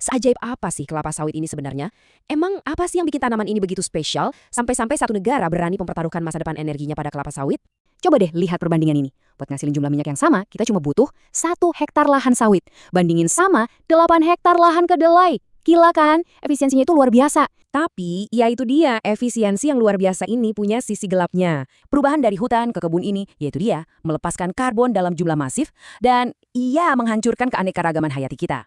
Seajaib apa sih kelapa sawit ini sebenarnya? Emang apa sih yang bikin tanaman ini begitu spesial sampai-sampai satu negara berani mempertaruhkan masa depan energinya pada kelapa sawit? Coba deh lihat perbandingan ini. Buat ngasilin jumlah minyak yang sama, kita cuma butuh 1 hektar lahan sawit. Bandingin sama 8 hektar lahan kedelai. Gila kan? Efisiensinya itu luar biasa. Tapi, ya itu dia, efisiensi yang luar biasa ini punya sisi gelapnya. Perubahan dari hutan ke kebun ini, yaitu dia, melepaskan karbon dalam jumlah masif, dan ia menghancurkan keanekaragaman hayati kita.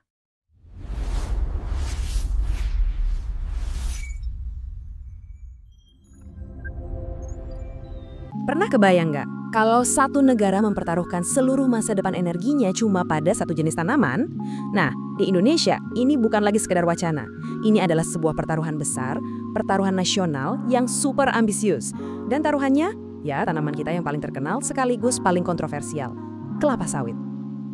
Pernah kebayang nggak? Kalau satu negara mempertaruhkan seluruh masa depan energinya cuma pada satu jenis tanaman? Nah, di Indonesia, ini bukan lagi sekedar wacana. Ini adalah sebuah pertaruhan besar, pertaruhan nasional yang super ambisius. Dan taruhannya, ya tanaman kita yang paling terkenal sekaligus paling kontroversial, kelapa sawit.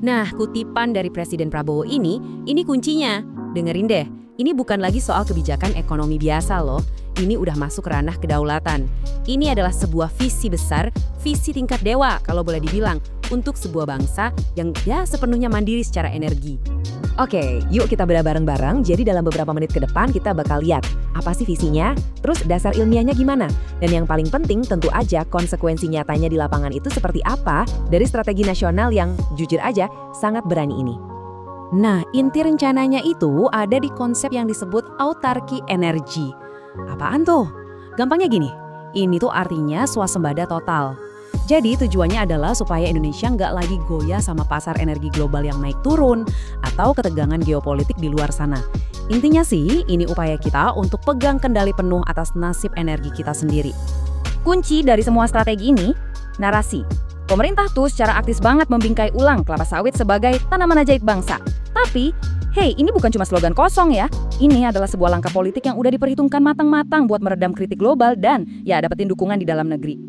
Nah, kutipan dari Presiden Prabowo ini kuncinya. Dengerin deh, ini bukan lagi soal kebijakan ekonomi biasa loh. Ini udah masuk ranah kedaulatan. Ini adalah sebuah visi besar, visi tingkat dewa kalau boleh dibilang, untuk sebuah bangsa yang ya sepenuhnya mandiri secara energi. Oke, yuk kita bedah bareng-bareng. Jadi dalam beberapa menit ke depan kita bakal lihat apa sih visinya, terus dasar ilmiahnya gimana, dan yang paling penting tentu aja konsekuensi nyatanya di lapangan itu seperti apa dari strategi nasional yang jujur aja sangat berani ini. Nah, inti rencananya itu ada di konsep yang disebut autarki energi. Apaan tuh? Gampangnya gini, ini tuh artinya swasembada total. Jadi tujuannya adalah supaya Indonesia nggak lagi goyah sama pasar energi global yang naik turun atau ketegangan geopolitik di luar sana. Intinya sih, ini upaya kita untuk pegang kendali penuh atas nasib energi kita sendiri. Kunci dari semua strategi ini, narasi. Pemerintah tuh secara aktif banget membingkai ulang kelapa sawit sebagai tanaman ajaib bangsa. Tapi, hey, ini bukan cuma slogan kosong ya. Ini adalah sebuah langkah politik yang udah diperhitungkan matang-matang buat meredam kritik global dan ya dapetin dukungan di dalam negeri.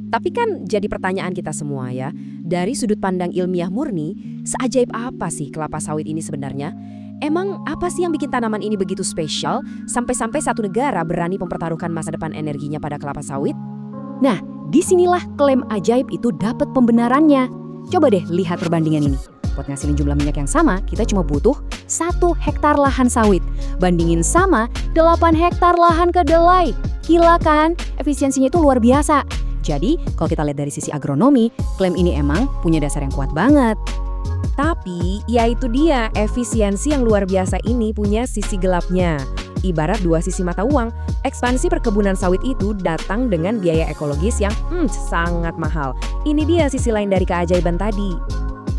Tapi kan jadi pertanyaan kita semua ya, dari sudut pandang ilmiah murni, seajaib apa sih kelapa sawit ini sebenarnya? Emang apa sih yang bikin tanaman ini begitu spesial sampai-sampai satu negara berani mempertaruhkan masa depan energinya pada kelapa sawit? Nah, disinilah klaim ajaib itu dapat pembenarannya. Coba deh lihat perbandingan ini. Buat ngasilin jumlah minyak yang sama, kita cuma butuh 1 hektar lahan sawit. Bandingin sama 8 hektar lahan kedelai. Gila kan? Efisiensinya itu luar biasa. Jadi, kalau kita lihat dari sisi agronomi, klaim ini emang punya dasar yang kuat banget. Tapi, ya itu dia, efisiensi yang luar biasa ini punya sisi gelapnya. Ibarat dua sisi mata uang, ekspansi perkebunan sawit itu datang dengan biaya ekologis yang sangat mahal. Ini dia sisi lain dari keajaiban tadi.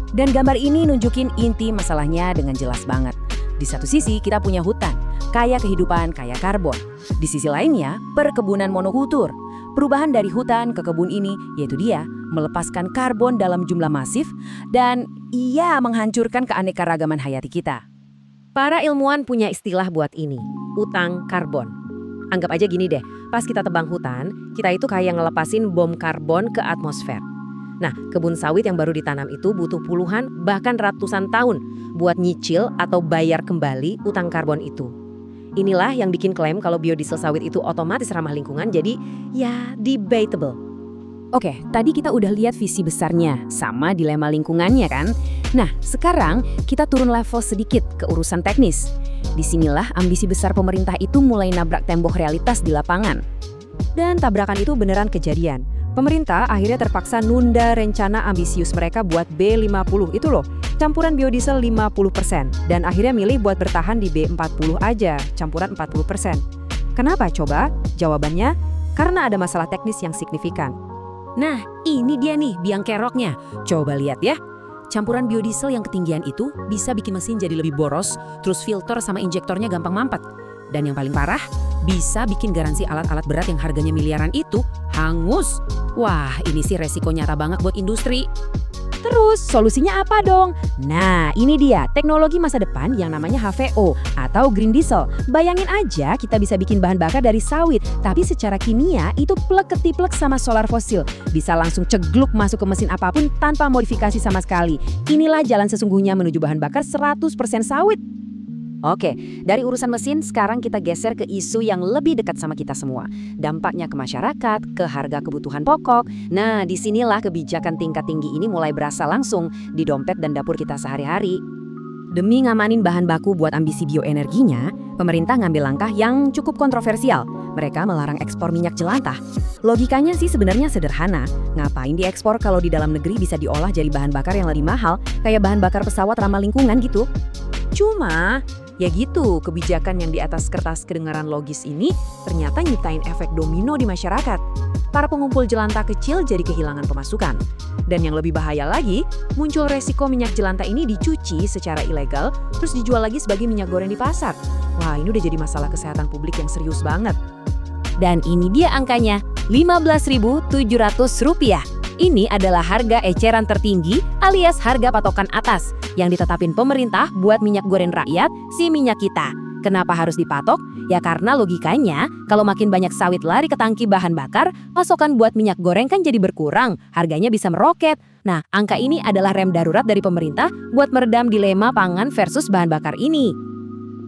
Dan gambar ini nunjukin inti masalahnya dengan jelas banget. Di satu sisi kita punya hutan, kaya kehidupan, kaya karbon. Di sisi lainnya, perkebunan monokultur. Perubahan dari hutan ke kebun ini, yaitu dia, melepaskan karbon dalam jumlah masif, dan ia menghancurkan keanekaragaman hayati kita. Para ilmuwan punya istilah buat ini, utang karbon. Anggap aja gini deh, pas kita tebang hutan, kita itu kayak ngelepasin bom karbon ke atmosfer. Nah, kebun sawit yang baru ditanam itu butuh puluhan bahkan ratusan tahun buat nyicil atau bayar kembali utang karbon itu. Inilah yang bikin klaim kalau biodiesel sawit itu otomatis ramah lingkungan, jadi ya debatable. Oke, tadi kita udah lihat visi besarnya sama dilema lingkungannya kan? Nah, sekarang kita turun level sedikit ke urusan teknis. Disinilah ambisi besar pemerintah itu mulai nabrak tembok realitas di lapangan. Dan tabrakan itu beneran kejadian. Pemerintah akhirnya terpaksa nunda rencana ambisius mereka buat B50 itu loh, campuran biodiesel 50%, dan akhirnya milih buat bertahan di B40 aja, campuran 40%. Kenapa coba? Jawabannya, karena ada masalah teknis yang signifikan. Nah, ini dia nih biang keroknya. Coba lihat ya. Campuran biodiesel yang ketinggian itu bisa bikin mesin jadi lebih boros, terus filter sama injektornya gampang mampet. Dan yang paling parah, bisa bikin garansi alat-alat berat yang harganya miliaran itu hangus. Wah, ini sih resiko nyata banget buat industri. Terus, solusinya apa dong? Nah, ini dia, teknologi masa depan yang namanya HVO atau Green Diesel. Bayangin aja kita bisa bikin bahan bakar dari sawit, tapi secara kimia itu plek-ketiplek sama solar fosil. Bisa langsung cegluk masuk ke mesin apapun tanpa modifikasi sama sekali. Inilah jalan sesungguhnya menuju bahan bakar 100% sawit. Oke, dari urusan mesin sekarang kita geser ke isu yang lebih dekat sama kita semua. Dampaknya ke masyarakat, ke harga kebutuhan pokok. Nah, disinilah kebijakan tingkat tinggi ini mulai berasa langsung di dompet dan dapur kita sehari-hari. Demi ngamanin bahan baku buat ambisi bioenerginya, pemerintah ngambil langkah yang cukup kontroversial. Mereka melarang ekspor minyak jelantah. Logikanya sih sebenarnya sederhana. Ngapain diekspor kalau di dalam negeri bisa diolah jadi bahan bakar yang lebih mahal, kayak bahan bakar pesawat ramah lingkungan gitu? Cuma, ya gitu, kebijakan yang di atas kertas kedengaran logis ini ternyata nyiptain efek domino di masyarakat. Para pengumpul jelantah kecil jadi kehilangan pemasukan. Dan yang lebih bahaya lagi, muncul resiko minyak jelantah ini dicuci secara ilegal, terus dijual lagi sebagai minyak goreng di pasar. Wah, ini udah jadi masalah kesehatan publik yang serius banget. Dan ini dia angkanya, Rp15.700. Ini adalah harga eceran tertinggi alias harga patokan atas yang ditetapin pemerintah buat minyak goreng rakyat, si minyak kita. Kenapa harus dipatok? Ya karena logikanya, kalau makin banyak sawit lari ke tangki bahan bakar, pasokan buat minyak goreng kan jadi berkurang, harganya bisa meroket. Nah, angka ini adalah rem darurat dari pemerintah buat meredam dilema pangan versus bahan bakar ini.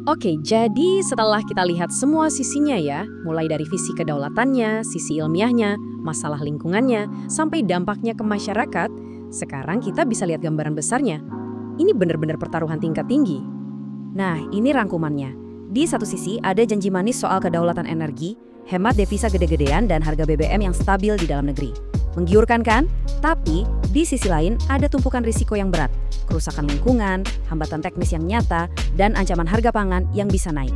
Oke, jadi setelah kita lihat semua sisinya ya, mulai dari visi kedaulatannya, sisi ilmiahnya, masalah lingkungannya, sampai dampaknya ke masyarakat, sekarang kita bisa lihat gambaran besarnya. Ini benar-benar pertaruhan tingkat tinggi. Nah, ini rangkumannya. Di satu sisi ada janji manis soal kedaulatan energi, hemat devisa gede-gedean dan harga BBM yang stabil di dalam negeri. Menggiurkan kan? Tapi di sisi lain ada tumpukan risiko yang berat, kerusakan lingkungan, hambatan teknis yang nyata, dan ancaman harga pangan yang bisa naik.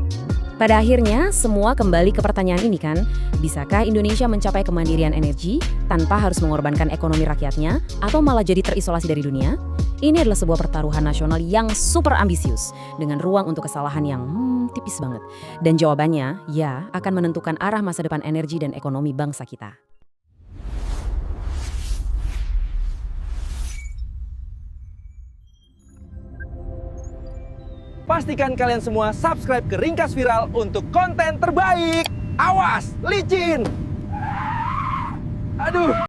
Pada akhirnya, semua kembali ke pertanyaan ini kan, bisakah Indonesia mencapai kemandirian energi tanpa harus mengorbankan ekonomi rakyatnya atau malah jadi terisolasi dari dunia? Ini adalah sebuah pertaruhan nasional yang super ambisius, dengan ruang untuk kesalahan yang tipis banget. Dan jawabannya, ya, akan menentukan arah masa depan energi dan ekonomi bangsa kita. Pastikan kalian semua subscribe ke Ringkas Viral untuk konten terbaik. Awas, licin! Aduh!